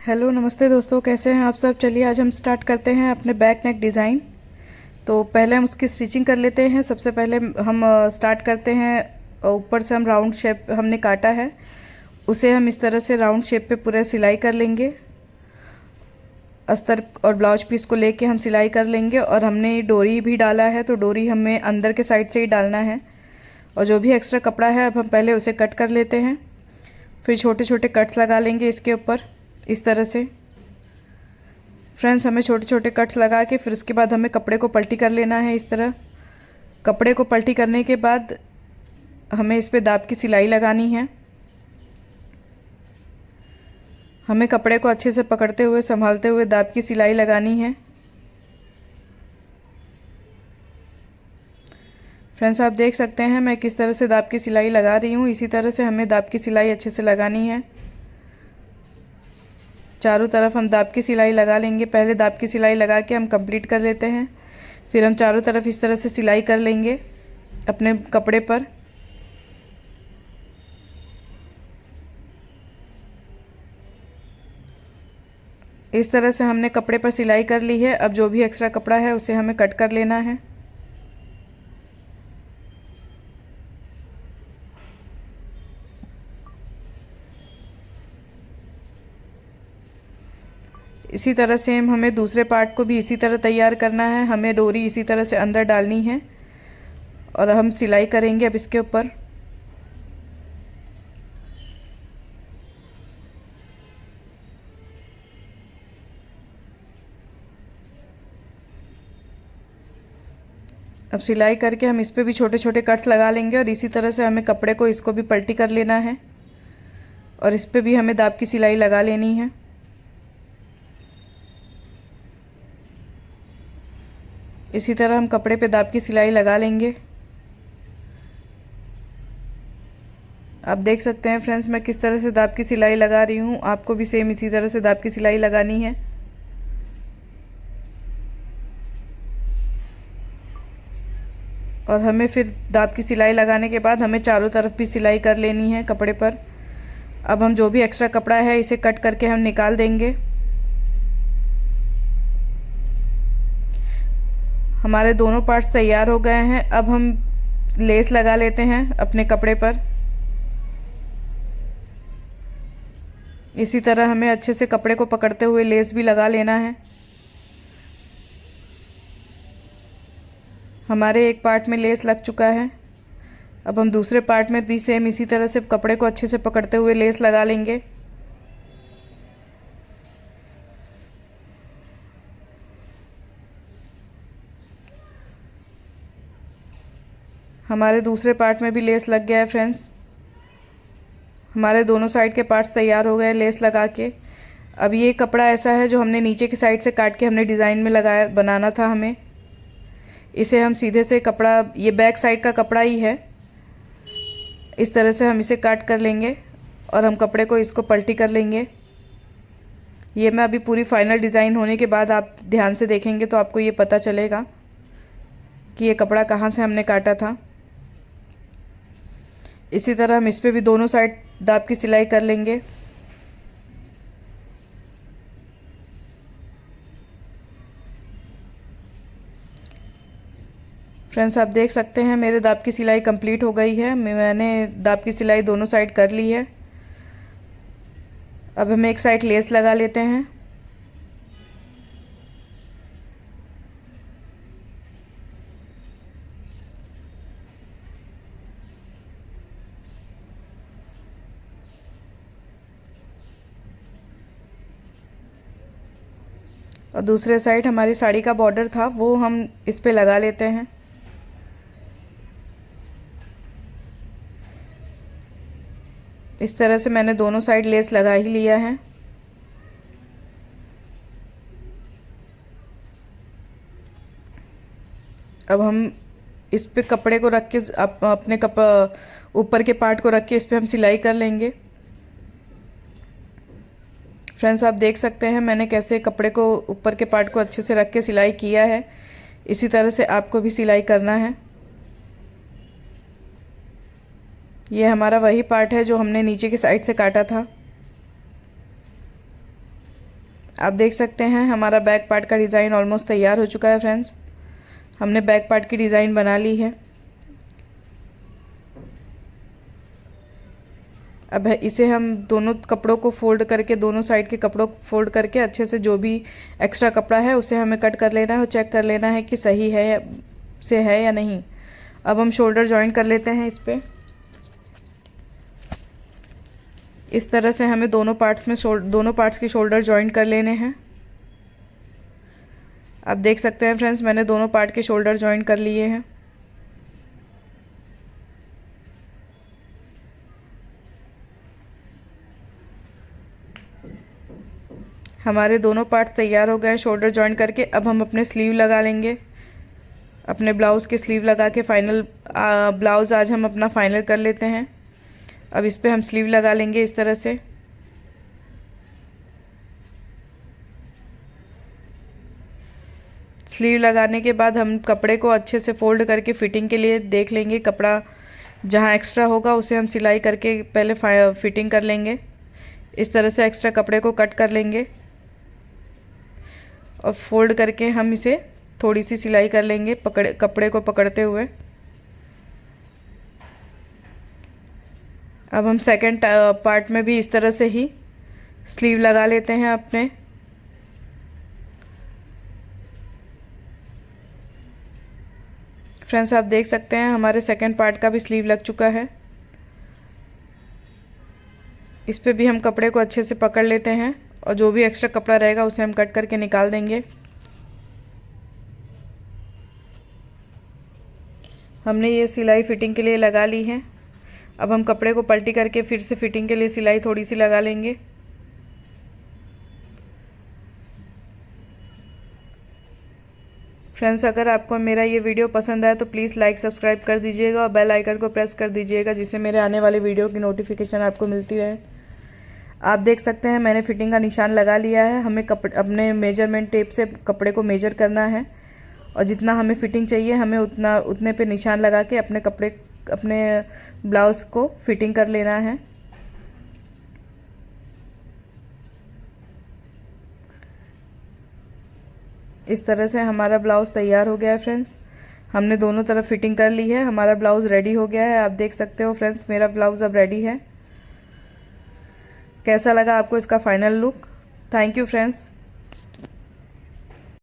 Hello नमस्ते दोस्तों, कैसे हैं आप सब। चलिए आज हम स्टार्ट करते हैं अपने बैक नेक डिज़ाइन। तो पहले हम उसकी स्टिचिंग कर लेते हैं। सबसे पहले हम स्टार्ट करते हैं। ऊपर से हम राउंड शेप हमने काटा है, उसे हम इस तरह से राउंड शेप पे पूरा सिलाई कर लेंगे। अस्तर और ब्लाउज पीस को लेके हम सिलाई कर लेंगे। और हमने डोरी भी डाला है, तो डोरी हमें अंदर के साइड से ही डालना है। और जो भी एक्स्ट्रा कपड़ा है अब हम पहले उसे कट कर लेते हैं। फिर छोटे छोटे कट्स लगा लेंगे इसके ऊपर इस तरह से। फ्रेंड्स, हमें छोटे छोटे कट्स लगा के फिर उसके बाद हमें कपड़े को पलटी कर लेना है इस तरह। कपड़े को पलटी करने के बाद हमें इस पे दाब की सिलाई लगानी है। हमें कपड़े को अच्छे से पकड़ते हुए संभालते हुए दाब की सिलाई लगानी है। फ्रेंड्स, आप देख सकते हैं मैं किस तरह से दाब की सिलाई लगा रही हूँ। इसी तरह से हमें दाब की सिलाई अच्छे से लगानी है। चारों तरफ हम दाब की सिलाई लगा लेंगे। पहले दाब की सिलाई लगा के हम कंप्लीट कर लेते हैं। फिर हम चारों तरफ इस तरह से सिलाई कर लेंगे अपने कपड़े पर। इस तरह से हमने कपड़े पर सिलाई कर ली है। अब जो भी एक्स्ट्रा कपड़ा है उसे हमें कट कर लेना है। इसी तरह से हमें दूसरे पार्ट को भी इसी तरह तैयार करना है। हमें डोरी इसी तरह से अंदर डालनी है और हम सिलाई करेंगे अब इसके ऊपर। अब सिलाई करके हम इस पे भी छोटे छोटे कट्स लगा लेंगे। और इसी तरह से हमें कपड़े को इसको भी पलटी कर लेना है और इस पे भी हमें दाब की सिलाई लगा लेनी है। इसी तरह हम कपड़े पे दाब की सिलाई लगा लेंगे। आप देख सकते हैं फ्रेंड्स मैं किस तरह से दाब की सिलाई लगा रही हूँ। आपको भी सेम इसी तरह से दाब की सिलाई लगानी है। और हमें फिर दाब की सिलाई लगाने के बाद हमें चारों तरफ भी सिलाई कर लेनी है कपड़े पर। अब हम जो भी एक्स्ट्रा कपड़ा है इसे कट करके हम निकाल देंगे। हमारे दोनों पार्ट्स तैयार हो गए हैं। अब हम लेस लगा लेते हैं अपने कपड़े पर। इसी तरह हमें अच्छे से कपड़े को पकड़ते हुए लेस भी लगा लेना है। हमारे एक पार्ट में लेस लग चुका है। अब हम दूसरे पार्ट में भी सेम इसी तरह से कपड़े को अच्छे से पकड़ते हुए लेस लगा लेंगे। हमारे दूसरे पार्ट में भी लेस लग गया है फ्रेंड्स। हमारे दोनों साइड के पार्ट्स तैयार हो गए लेस लगा के। अब ये कपड़ा ऐसा है जो हमने नीचे की साइड से काट के हमने डिज़ाइन में लगाया बनाना था हमें। इसे हम सीधे से कपड़ा, ये बैक साइड का कपड़ा ही है, इस तरह से हम इसे काट कर लेंगे और हम कपड़े को इसको पलटी कर लेंगे। ये मैं अभी पूरी फाइनल डिज़ाइन होने के बाद आप ध्यान से देखेंगे तो आपको ये पता चलेगा कि ये कपड़ा कहाँ से हमने काटा था। इसी तरह हम इस पे भी दोनों साइड दाब की सिलाई कर लेंगे। फ्रेंड्स, आप देख सकते हैं मेरे दाब की सिलाई कंप्लीट हो गई है। मैंने दाब की सिलाई दोनों साइड कर ली है। अब हम एक साइड लेस लगा लेते हैं। और दूसरे साइड हमारी साड़ी का बॉर्डर था वो हम इस पे लगा लेते हैं। इस तरह से मैंने दोनों साइड लेस लगा ही लिया है। अब हम इस पे कपड़े को रख के अपने ऊपर के पार्ट को रख के इस पे हम सिलाई कर लेंगे। फ्रेंड्स, आप देख सकते हैं मैंने कैसे कपड़े को ऊपर के पार्ट को अच्छे से रख के सिलाई किया है। इसी तरह से आपको भी सिलाई करना है। ये हमारा वही पार्ट है जो हमने नीचे की साइड से काटा था। आप देख सकते हैं हमारा बैक पार्ट का डिज़ाइन ऑलमोस्ट तैयार हो चुका है फ्रेंड्स। हमने बैक पार्ट की डिज़ाइन बना ली है। अब इसे हम दोनों कपड़ों को फोल्ड करके, दोनों साइड के कपड़ों को फोल्ड करके अच्छे से जो भी एक्स्ट्रा कपड़ा है उसे हमें कट कर लेना है और चेक कर लेना है कि सही है या नहीं। अब हम शोल्डर जॉइन कर लेते हैं इस पर। इस तरह से हमें दोनों पार्ट्स की शोल्डर जॉइन कर लेने हैं। आप देख सकते हैं फ्रेंड्स, मैंने दोनों पार्ट के शोल्डर जॉइन कर लिए हैं। हमारे दोनों पार्ट्स तैयार हो गए शोल्डर जॉइन करके। अब हम अपने स्लीव लगा लेंगे, अपने ब्लाउज़ के स्लीव लगा के फाइनल ब्लाउज़ आज हम अपना फाइनल कर लेते हैं। अब इस पर हम स्लीव लगा लेंगे इस तरह से। स्लीव लगाने के बाद हम कपड़े को अच्छे से फोल्ड करके फिटिंग के लिए देख लेंगे। कपड़ा जहाँ एक्स्ट्रा होगा उसे हम सिलाई करके पहले फिटिंग कर लेंगे। इस तरह से एक्स्ट्रा कपड़े को कट कर लेंगे और फोल्ड करके हम इसे थोड़ी सी सिलाई कर लेंगे कपड़े को पकड़ते हुए। अब हम सेकंड पार्ट में भी इस तरह से ही स्लीव लगा लेते हैं अपने। फ्रेंड्स आप देख सकते हैं हमारे सेकंड पार्ट का भी स्लीव लग चुका है। इस पे भी हम कपड़े को अच्छे से पकड़ लेते हैं और जो भी एक्स्ट्रा कपड़ा रहेगा उसे हम कट करके निकाल देंगे। हमने ये सिलाई फिटिंग के लिए लगा ली है। अब हम कपड़े को पलटी करके फिर से फिटिंग के लिए सिलाई थोड़ी सी लगा लेंगे। फ्रेंड्स अगर आपको मेरा ये वीडियो पसंद आया तो प्लीज़ लाइक सब्सक्राइब कर दीजिएगा और बेल आइकन को प्रेस कर दीजिएगा, जिससे मेरे आने वाले वीडियो की नोटिफिकेशन आपको मिलती रहे। आप देख सकते हैं मैंने फिटिंग का निशान लगा लिया है। हमें अपने मेजरमेंट टेप से कपड़े को मेजर करना है और जितना हमें फिटिंग चाहिए हमें उतने पे निशान लगा के अपने ब्लाउज़ को फिटिंग कर लेना है। इस तरह से हमारा ब्लाउज़ तैयार हो गया है फ्रेंड्स। हमने दोनों तरफ फिटिंग कर ली है, हमारा ब्लाउज़ रेडी हो गया है। आप देख सकते हो फ्रेंड्स मेरा ब्लाउज़ अब रेडी है। कैसा लगा आपको इसका final look? Thank you friends.